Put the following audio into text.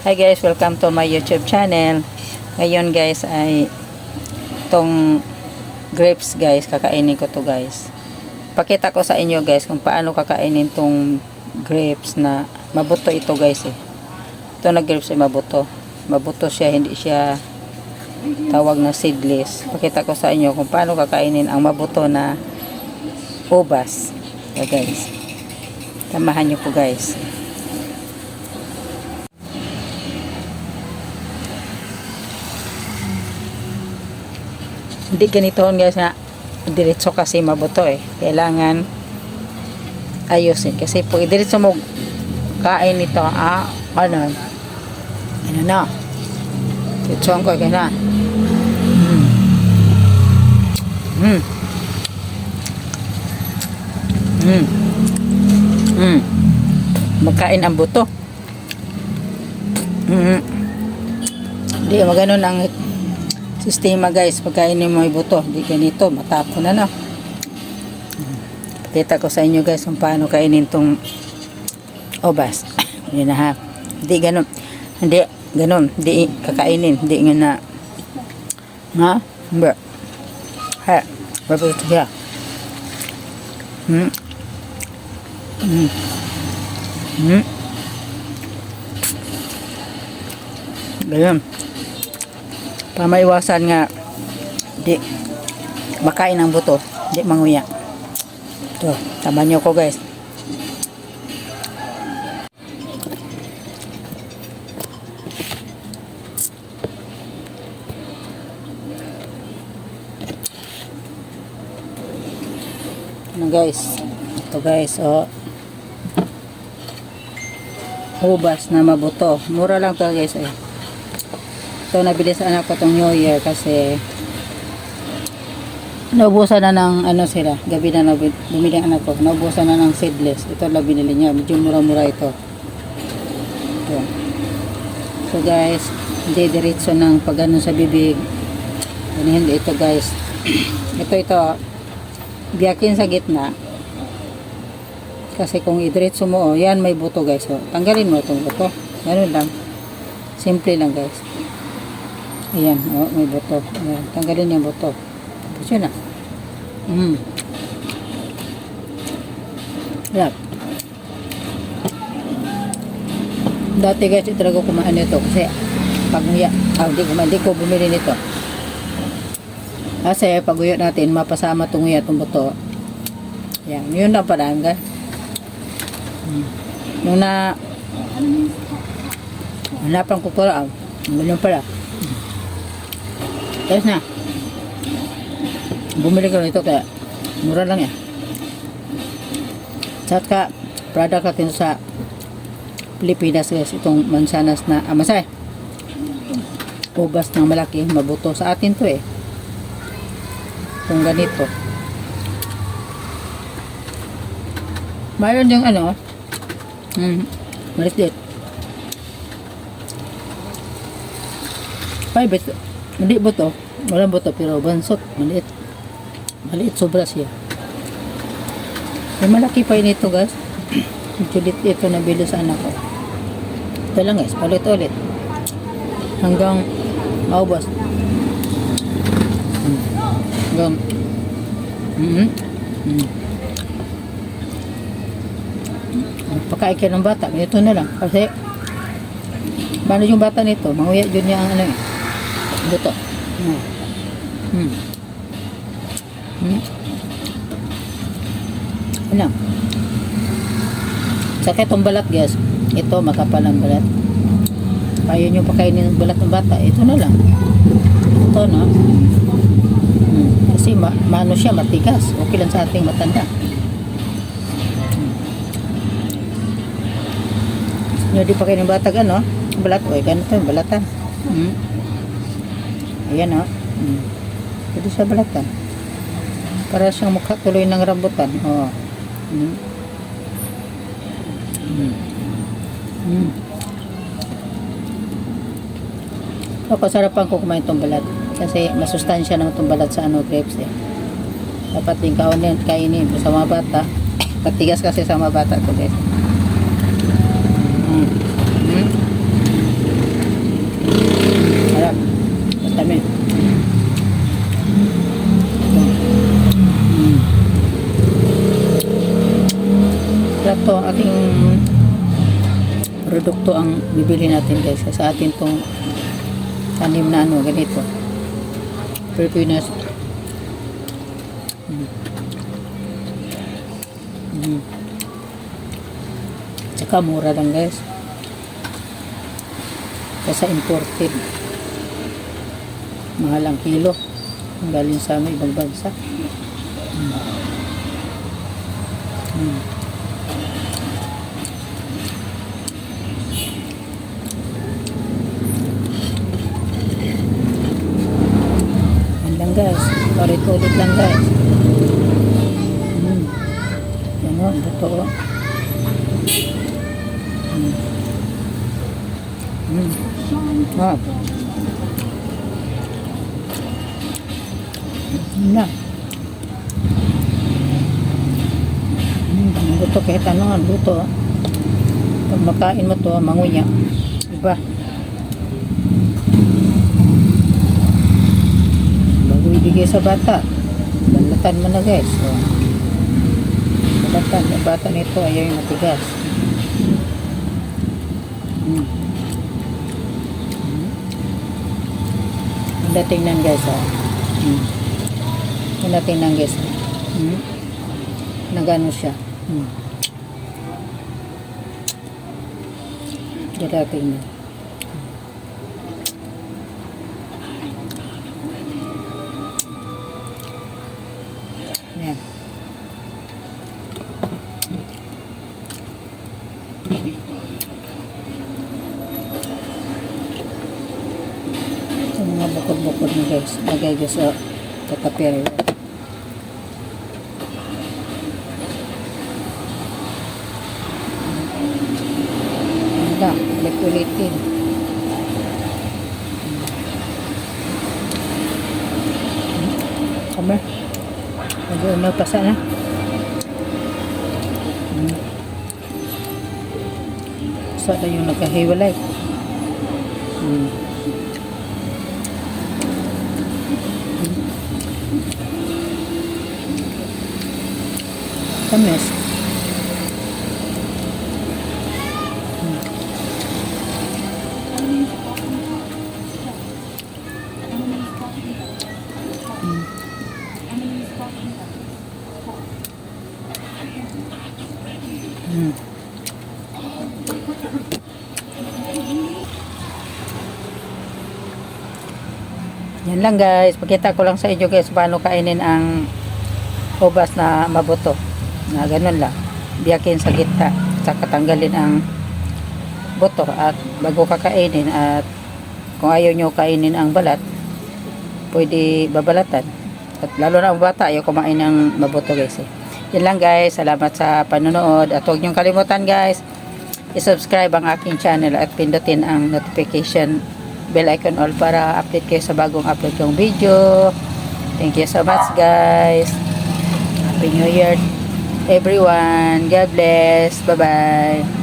Hi guys, welcome to my YouTube channel. Ngayon guys ay tong grapes guys, kakainin ko to guys. Pakita ko sa inyo guys kung paano kakainin tong grapes na mabuto ito guys eh. Ito na grapes ay mabuto. Mabuto siya, hindi siya tawag na seedless. Pakita ko sa inyo kung paano kakainin ang mabuto na ubas. So guys, samahan nyo po guys. Hindi ganito guys na diretso kasi mabuto eh. Kailangan ayusin. Kasi pag diretso mo kain nito, ano na. Diretso ko kaya na. Magkain ang buto. Hindi maganon ang sistema guys, pagkainin mo yung buto, hindi ganito, matapon na. Kita ko sa inyo guys kung paano kainin tong ubas. Yun na ha. Hindi ganon. Hindi ganon. Hindi kakainin. Hindi nga na. Ha? Hindi. Ha? Babuto siya. Ganyan. Pamaiwasan nga di makain ang buto, di manguya. Ito, tama nyo ko guys. Ano guys, ito guys, ubas na mabuto, mura lang to guys eh. Ito nabili sa anak ko tong New Year kasi naubusan na ng ano sila, gabi na bumili ang anak ko, naubusan na ng seedless. Ito lang binili niya, medyo mura-mura ito. So guys, hindi diretso ng pagano sa bibig. Hindi ito guys. ito biyakin sa gitna. Kasi kung idiretso mo, yan may buto guys. So, tanggalin mo itong buto. Ganun lang. Simple lang guys. Ayan, may buto. Ayan, tanggalin yung buto. Tapos yun na. Yan. Dati guys, ito talaga kumain nito kasi pag hindi ko bumili nito. Kasi pag uyot natin, mapasama itong uyat, itong buto. Yan, yun na pala guys. Nung hanapan ko pala, ganun pala. Tapos na. Bumili ko nito kaya mura lang yan. Saka product natin sa Pilipinas guys. Itong mansanas na amasay. Ubas ng malaki. Mabuto sa atin to eh. Kung ganito. Mayroon yung ano. Malit-lit. Hindi buto. Walang buto pero bansot. Maliit. Maliit sobra siya. May malaki pa yun ito guys. Julit ito nabili sa anak ko. Ito lang guys. Palit-ulit. Hanggang maubos. Hanggang pagkain kayo ng bata. Ito na lang. Kasi paano yung bata nito? Manguya dyan niya ang ano eh. Buto. Ano? Saka itong balat guys. Ito makapal ang balat. Ayaw nyo pakainin ng balat ng bata. Ito na lang. Ito no. Kasi maano siya, matigas. Okay lang sa ating matanda. Nyo di pakainin ng bata ano? Balat. O, ganito yung balatan. Ayan o. Pwede sa balatan. Para siyang mukha tuloy ng rambutan. O. Kasarapan ko kumain itong balat. Kasi masustansya naman itong balat sa grapes eh. Dapat din kainin sa mga bata. Patigas kasi sa mga bata ito guys. Dami. Ito ang ating produkto ang bibili natin guys. Sa atin tong tanim na ano, ganito. Pilipinas. Tsaka mura lang guys. Kasi imported. Mahal ang kilo. Galing sa may ibang bansa. Yan lang guys. Ulit-ulit lang guys. Yan o, totoo. Ah. Na. Luto kahit ano, luto. Pag makain mo to, manguya. Diba? Bago ibigay sa bata. Balatan mo na guys. So, balatan. Yung bata nito, ayaw yung matigas. Ang dating nan guys, Ang dating nan guys, nagano siya. Dating na. Yan. Ito mga bukod-bukod na guys. Lagay ko sa tatapere. Handa, ulit-ulitin. Kami. Mag-umaw pa sana. Sana yung nagkahiwalay. Tamis. Yan lang guys, pakita ko lang sa inyo guys paano kainin ang ubas na mabuto na ganun lang, biyakin sa gitna saka tanggalin ang buto at bago kakainin, at kung ayaw nyo kainin ang balat pwede babalatan, at lalo na ang bata ayaw kumain ng mabuto guys Yan lang guys, salamat sa panonood at huwag nyo kalimutan guys i-subscribe ang aking channel at pindutin ang notification bell icon all para update kayo sa bagong upload kong video. Thank you so much guys. Happy New Year everyone. God bless. Bye bye.